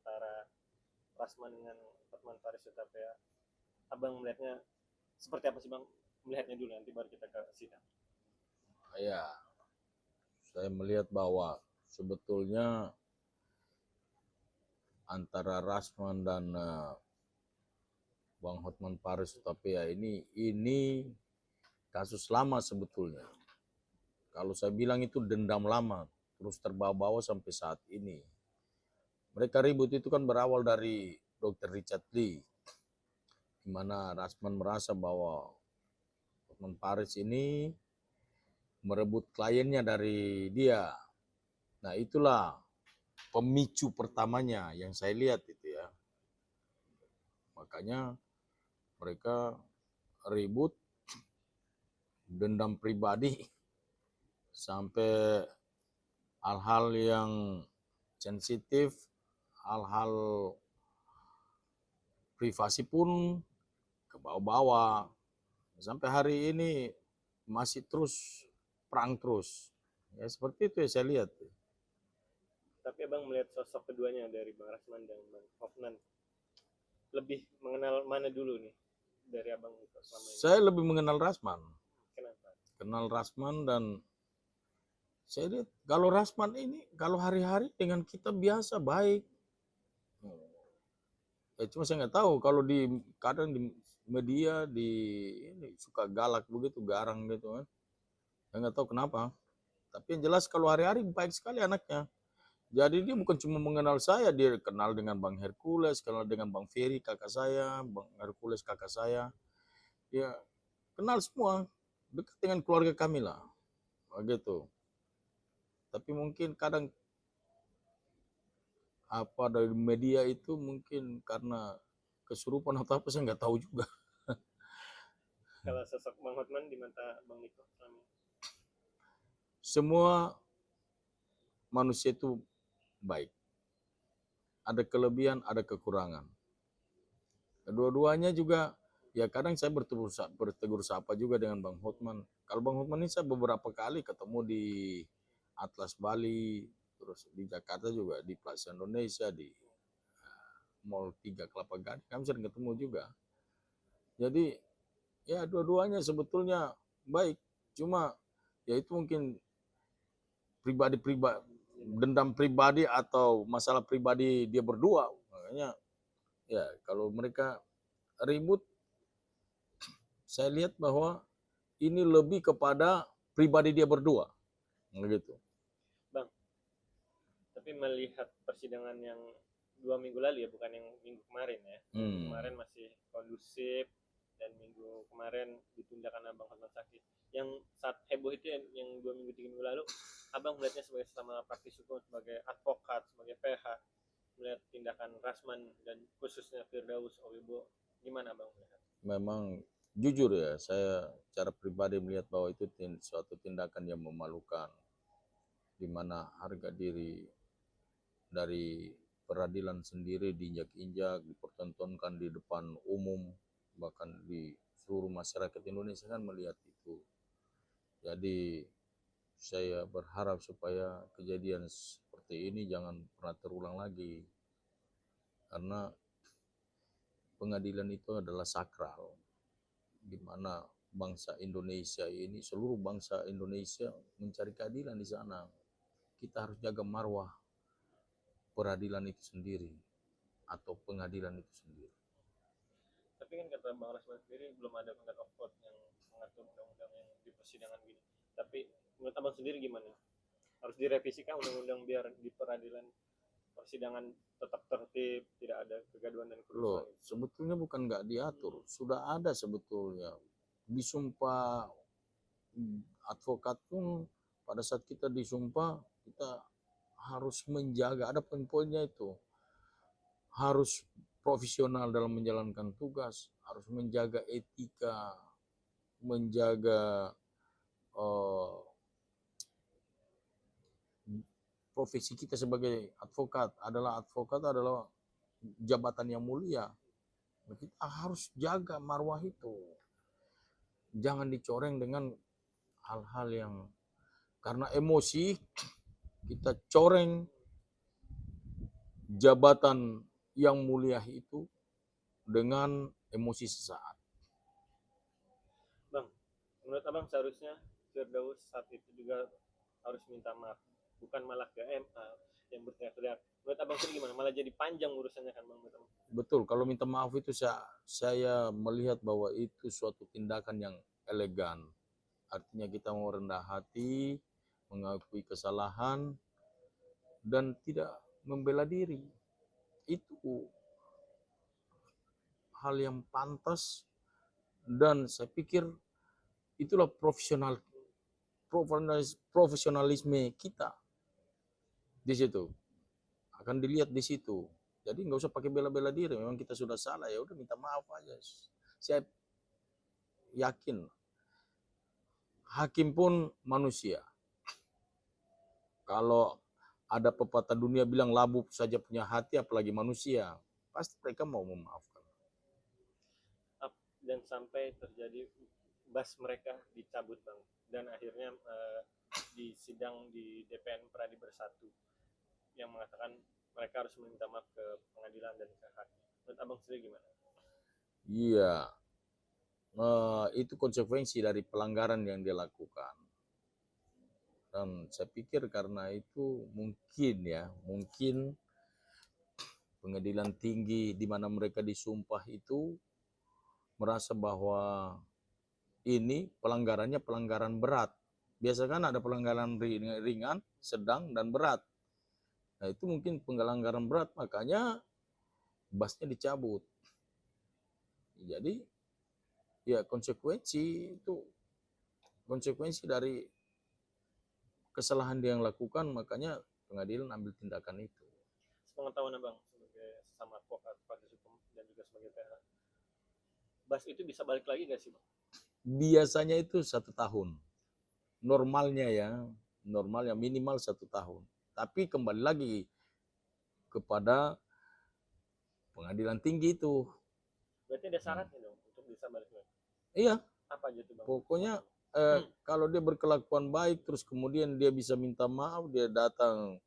antara Rasman dengan Hotman Paris Hutapea, abang melihatnya seperti apa sih bang? Melihatnya dulu nanti baru kita ke sidang. Ya, saya melihat bahwa sebetulnya antara Rasman dan Bang Hotman Paris Hutapea ini kasus lama sebetulnya. Kalau saya bilang itu dendam lama, terus terbawa-bawa sampai saat ini. Mereka ribut itu kan berawal dari Dr. Richard Lee, di mana Rasman merasa bahwa Hotman Paris ini merebut kliennya dari dia. Nah itulah pemicu pertamanya yang saya lihat itu ya. Makanya mereka ribut, dendam pribadi, sampai hal-hal yang sensitif, hal-hal privasi pun ke bawah-bawah. Sampai hari ini masih terus perang terus. Ya seperti itu ya saya lihat. Tapi abang melihat sosok keduanya dari Bang Rasman dan Bang Hotman, lebih mengenal mana dulu nih dari abang itu selama ini? Saya lebih mengenal Rasman. Kenapa? Kenal Rasman dan saya lihat kalau Rasman ini kalau hari-hari dengan kita biasa baik. Ya cuma saya nggak tahu kalau di kadang di media ini suka galak begitu, garang gitu kan. Saya nggak tahu kenapa. Tapi yang jelas kalau hari-hari baik sekali anaknya. Jadi dia bukan cuma mengenal saya, dia kenal dengan Bang Hercules, kenal dengan Bang Ferry kakak saya, Bang Hercules kakak saya. Dia kenal semua, dekat dengan keluarga kami lah. Begitu. Tapi mungkin kadang apa dari media itu mungkin karena kesurupan atau apa saya nggak tahu juga. Kalau sosok Bang Hotman di mata Bang Niko selama ini? Semua manusia itu baik. Ada kelebihan, ada kekurangan. Kedua-duanya juga, ya kadang saya bertegur sapa juga dengan Bang Hotman. Kalau Bang Hotman ini saya beberapa kali ketemu di Atlas Bali, terus di Jakarta juga, di Plaza Indonesia, di Mall 3 Kelapa Gading, kami sering ketemu juga. Jadi ya dua-duanya sebetulnya baik. Cuma ya itu mungkin pribadi-pribadi, dendam pribadi atau masalah pribadi dia berdua. Makanya ya kalau mereka ribut, saya lihat bahwa ini lebih kepada pribadi dia berdua. Gitu. Bang, tapi melihat persidangan yang 2 minggu lalu ya, bukan yang minggu kemarin ya. Minggu kemarin masih kondusif, dan minggu kemarin ditunda karena Bang Hotman sakit. Yang saat heboh itu yang 2 minggu 3 minggu lalu, abang melihatnya sebagai sesama praktisi hukum, sebagai advokat, sebagai PH, melihat tindakan Rasman dan khususnya Firdaus Owibo, gimana abang melihat? Memang jujur ya, saya secara pribadi melihat bahwa itu suatu tindakan yang memalukan, di mana harga diri dari peradilan sendiri diinjak-injak, dipertontonkan di depan umum, bahkan di seluruh masyarakat Indonesia kan melihat itu. Jadi saya berharap supaya kejadian seperti ini jangan pernah terulang lagi. Karena pengadilan itu adalah sakral, di mana bangsa Indonesia ini, seluruh bangsa Indonesia mencari keadilan di sana. Kita harus jaga marwah peradilan itu sendiri atau pengadilan itu sendiri. Tapi kan kata Bang Rasman sendiri belum ada contempt of court yang mengatur undang-undang yang di persidangan gini. Tapi menurut abang sendiri gimana? Harus direvisikan undang-undang biar di peradilan persidangan tetap tertib, tidak ada kegaduhan dan kerusuhan? Loh, sebetulnya bukan nggak diatur, sudah ada sebetulnya. Disumpah advokat pun pada saat kita disumpah kita harus menjaga, ada poin-poinnya itu. Harus profesional dalam menjalankan tugas, harus menjaga etika, menjaga profesi kita sebagai advokat adalah jabatan yang mulia. Kita harus jaga marwah itu. Jangan dicoreng dengan hal-hal yang karena emosi kita coreng jabatan yang mulia itu dengan emosi sesaat. Bang, menurut abang seharusnya Firdaus saat itu juga harus minta maaf, bukan malah ke MA yang berteriak-teriak. Menurut abang sendiri gimana? Malah jadi panjang urusannya kan bang? Betul, kalau minta maaf itu saya melihat bahwa itu suatu tindakan yang elegan. Artinya kita mau rendah hati, mengakui kesalahan, dan tidak membela diri. Itu hal yang pantas, dan saya pikir itulah profesionalisme kita di situ. Akan dilihat di situ. Jadi nggak usah pakai bela-bela diri. Memang kita sudah salah, ya udah minta maaf aja. Saya yakin hakim pun manusia. Kalau ada pepatah dunia bilang labu saja punya hati, apalagi manusia, pasti mereka mau memaafkan. Dan sampai terjadi bas mereka dicabut bang, dan akhirnya di sidang di DPN Pradi Bersatu yang mengatakan mereka harus meminta maaf ke pengadilan dan ke hakim. Menurut abang sendiri gimana? Iya, itu konsekuensi dari pelanggaran yang dia lakukan. Dan saya pikir karena itu mungkin pengadilan tinggi di mana mereka disumpah itu merasa bahwa ini pelanggarannya pelanggaran berat. Biasa kan ada pelanggaran ringan, sedang, dan berat. Nah itu mungkin pelanggaran berat, makanya basnya dicabut. Jadi ya konsekuensi dari kesalahan dia yang lakukan, makanya pengadilan ambil tindakan itu. Sepengetahuan abang sebagai sesama advokat, praktisi hukum, dan juga sebagai PH, bas itu bisa balik lagi gak sih bang? Biasanya itu 1 tahun. Normalnya minimal 1 tahun. Tapi kembali lagi kepada pengadilan tinggi itu. Berarti ada syaratnya dong untuk bisa balik lagi? Iya. Apa aja tuh bang? Pokoknya kalau dia berkelakuan baik, terus kemudian dia bisa minta maaf, dia datang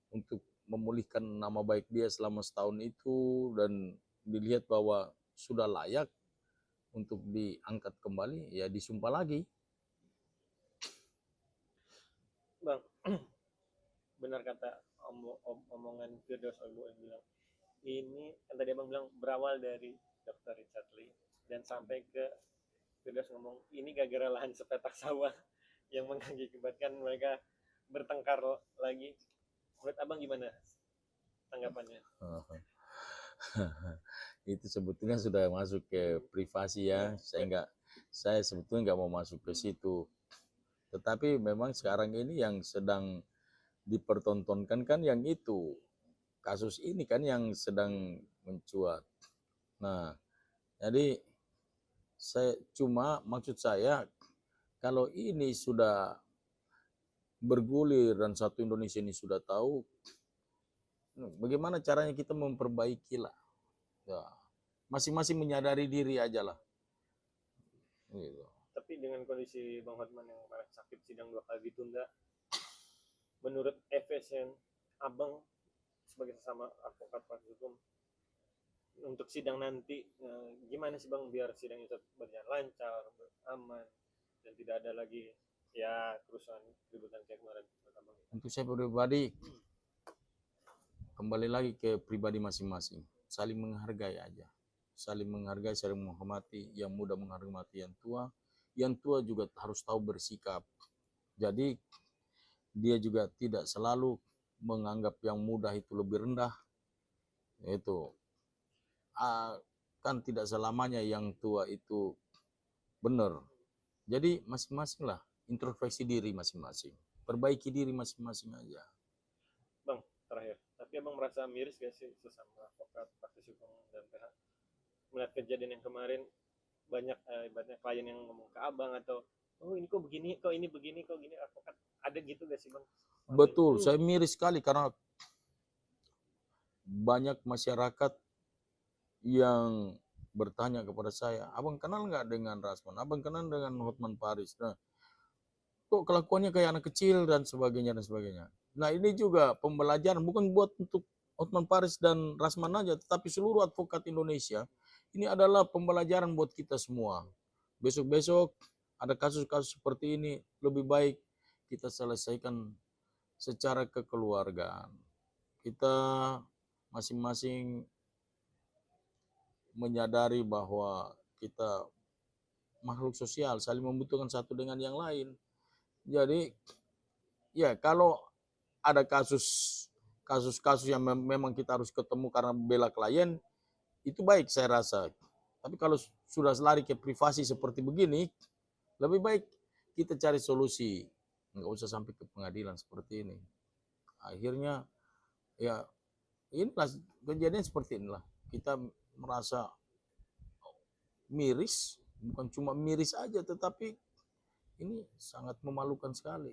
untuk memulihkan nama baik dia selama setahun itu, dan dilihat bahwa sudah layak untuk diangkat kembali, ya disumpah lagi. Bang, benar kata omongan Firdaus Obo yang bilang, ini kan tadi abang bilang berawal dari Dr. Richard Lee dan sampai ke Firdaus ngomong ini gara-gara lahan sepetak sawah yang mengakibatkan mereka bertengkar lagi. Menurut abang gimana tanggapannya? Itu sebetulnya sudah masuk ke privasi ya. Saya sebetulnya nggak mau masuk ke situ. Tetapi memang sekarang ini yang sedang dipertontonkan kan yang itu. Kasus ini kan yang sedang mencuat. Nah, jadi maksud saya kalau ini sudah bergulir dan satu Indonesia ini sudah tahu, bagaimana caranya kita memperbaiki lah. Ya, masing-masing menyadari diri aja lah. Gitu. Tapi dengan kondisi Bang Hotman yang kemarin sakit, sidang 2 kali ditunda, menurut efisien abang sebagai sesama advokat praktisi hukum untuk sidang nanti, gimana sih bang biar sidang itu berjalan lancar, aman, dan tidak ada lagi ya kerusuhan keributan kayak kemarin? Untuk saya pribadi, kembali lagi ke pribadi masing-masing, saling menghargai aja, saling menghargai, saling menghormati, yang muda menghormati yang tua juga harus tahu bersikap. Jadi dia juga tidak selalu menganggap yang muda itu lebih rendah. Itu kan tidak selamanya yang tua itu benar. Jadi masing-masing lah, introspeksi diri masing-masing, perbaiki diri masing-masing aja. Bang, terakhir, tapi abang merasa miris gak sih sesama advokat praktisi hukum dan PH melihat kejadian yang kemarin, banyak klien yang ngomong ke abang atau ini kok begini, kok ini begini, kok gini, advokat ada gitu gak sih bang? Betul, saya miris sekali karena banyak masyarakat yang bertanya kepada saya, abang kenal nggak dengan Rasman, abang kenal dengan Hotman Paris, nah kok kelakuannya kayak anak kecil dan sebagainya dan sebagainya. Nah ini juga pembelajaran bukan buat untuk Hotman Paris dan Rasman aja, tetapi seluruh advokat Indonesia. Ini adalah pembelajaran buat kita semua. Besok-besok ada kasus-kasus seperti ini, lebih baik kita selesaikan secara kekeluargaan. Kita masing-masing menyadari bahwa kita makhluk sosial, saling membutuhkan satu dengan yang lain. Jadi ya kalau ada kasus-kasus yang memang kita harus ketemu karena bela klien, itu baik saya rasa. Tapi kalau sudah lari ke privasi seperti begini, lebih baik kita cari solusi. Nggak usah sampai ke pengadilan seperti ini. Akhirnya ya inilah kejadian seperti inilah. Kita merasa miris, bukan cuma miris aja, tetapi ini sangat memalukan sekali.